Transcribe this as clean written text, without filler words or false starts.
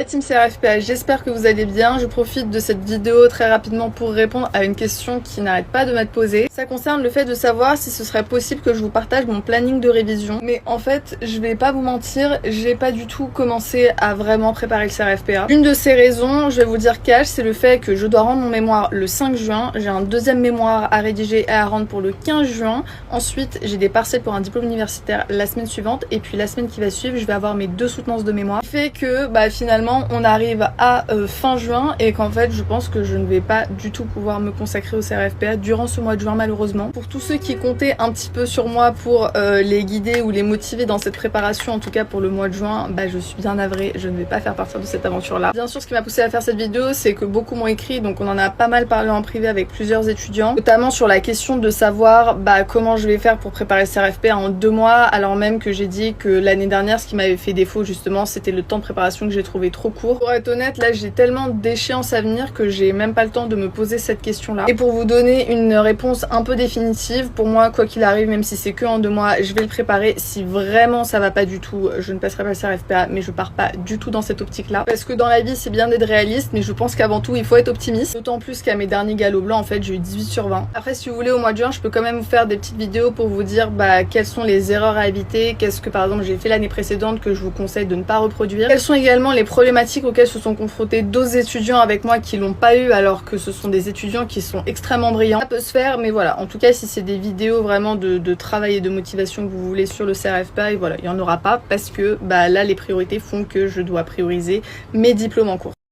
team CRFPA, j'espère que vous allez bien. Je profite de cette vidéo très rapidement pour répondre à une question qui n'arrête pas de m'être posée. Ça concerne le fait de savoir si ce serait possible que je vous partage mon planning de révision. Mais en fait, je vais pas vous mentir, j'ai pas du tout commencé à vraiment préparer le CRFPA. Une de ces raisons, je vais vous dire cash, c'est le fait que je dois rendre mon mémoire le 5 juin. J'ai un deuxième mémoire à rédiger et à rendre pour le 15 juin. Ensuite, j'ai des partiels pour un diplôme universitaire la semaine suivante. Et puis la semaine qui va suivre, je vais avoir mes 2 soutenances de mémoire. Ce qui fait que finalement on arrive à fin juin et qu'en fait je pense que je ne vais pas du tout pouvoir me consacrer au CRFPA durant ce mois de juin malheureusement. Pour tous ceux qui comptaient un petit peu sur moi pour les guider ou les motiver dans cette préparation, en tout cas pour le mois de juin, je suis bien navrée, je ne vais pas faire partir de cette aventure là. Bien sûr, ce qui m'a poussé à faire cette vidéo, c'est que beaucoup m'ont écrit, donc on en a pas mal parlé en privé avec plusieurs étudiants, notamment sur la question de savoir comment je vais faire pour préparer le CRFPA en 2 mois, alors même que j'ai dit que l'année dernière ce qui m'avait fait défaut justement c'était le temps de préparation que j'ai trouvé trop court. Pour être honnête, là j'ai tellement d'échéances à venir que j'ai même pas le temps de me poser cette question là. Et pour vous donner une réponse un peu définitive, pour moi quoi qu'il arrive, même si c'est que en 2 mois, je vais le préparer. Si vraiment ça va pas du tout, je ne passerai pas le CRFPA, mais je pars pas du tout dans cette optique là. Parce que dans la vie c'est bien d'être réaliste, mais je pense qu'avant tout il faut être optimiste. D'autant plus qu'à mes derniers galops blancs en fait j'ai eu 18 sur 20. Après si vous voulez au mois de juin je peux quand même vous faire des petites vidéos pour vous dire quelles sont les erreurs à éviter, qu'est-ce que par exemple j'ai fait l'année précédente que je vous conseille de ne pas reproduire, quelles sont également les problématiques auxquelles se sont confrontés d'autres étudiants avec moi qui l'ont pas eu alors que ce sont des étudiants qui sont extrêmement brillants. Ça peut se faire, mais voilà, en tout cas si c'est des vidéos vraiment de travail et de motivation que vous voulez sur le CRFPA, et voilà, il n'y en aura pas parce que là les priorités font que je dois prioriser mes diplômes en cours.